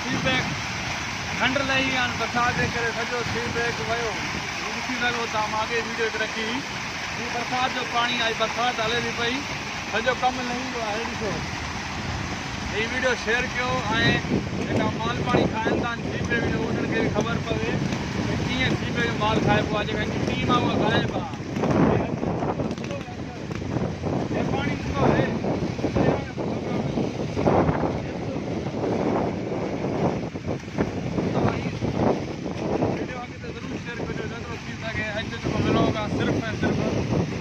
Feedback खंड रही बरसात के करे सॼो फीडबैक वियो ॾिसी सघो था। मां अॻे वीडियो रखी ही बरसात जो पाणी आई, बरसात हले थी पई, सॼो कमु लही वियो आहे। ॾिसो ही वीडियो शेयर कयो ऐं जेका माल पाणी खाइनि था सीपे में उन्हनि खे ख़बर पवे कि कीअं सीपे जो माल खाइबो आहे। जेका टीम आहे उहा ग़ाइबु आहे। पाणी ॾिसो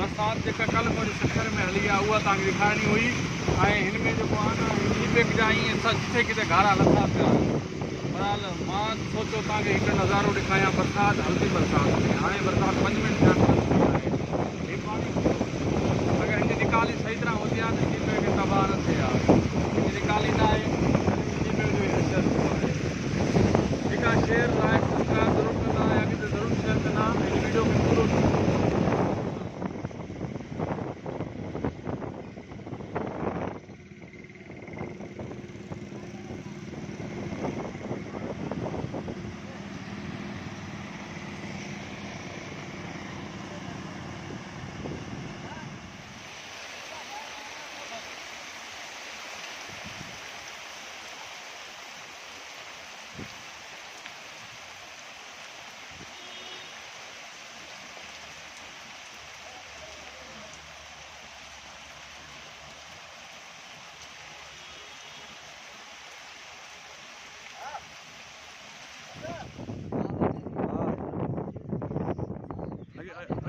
बरसात जेका कल्ह मुंहिंजे चक्कर में हली आहे उहा तव्हांखे ॾेखारणी हुई। ऐं हिन में जेको आहे न फीडबैक जा ईअं जिते किथे घारा लथा पिया। बहरहाल मां सोचियो तव्हांखे हिकु नज़ारो ॾेखारियां। बरसाति हल्की बरसाति में हाणे बरसाति 5 मिंट थिया हे पाणी अगरि हिनजी निकाली सही तरह हुजे हा त फीडबैक खे तबाह न थिए हा। हिनजी निकाली न आहे फीडबैक जो असर आहे। जेका शेयर लाइक सब्सक्राइब ज़रूरु कंदा या किथे ज़रूरु शेयर कंदा हिन वीडियो खे पूरो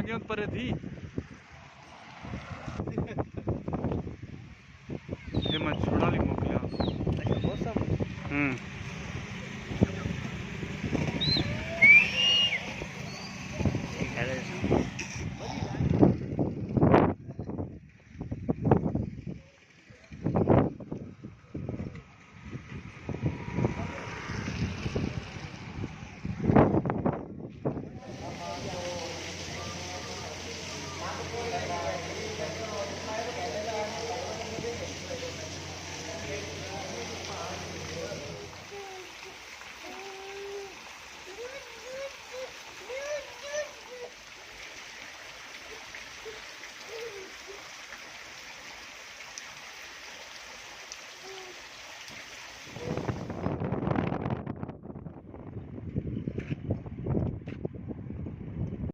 अॻियां परे थी हे मां छोड़ा मोकिलियां।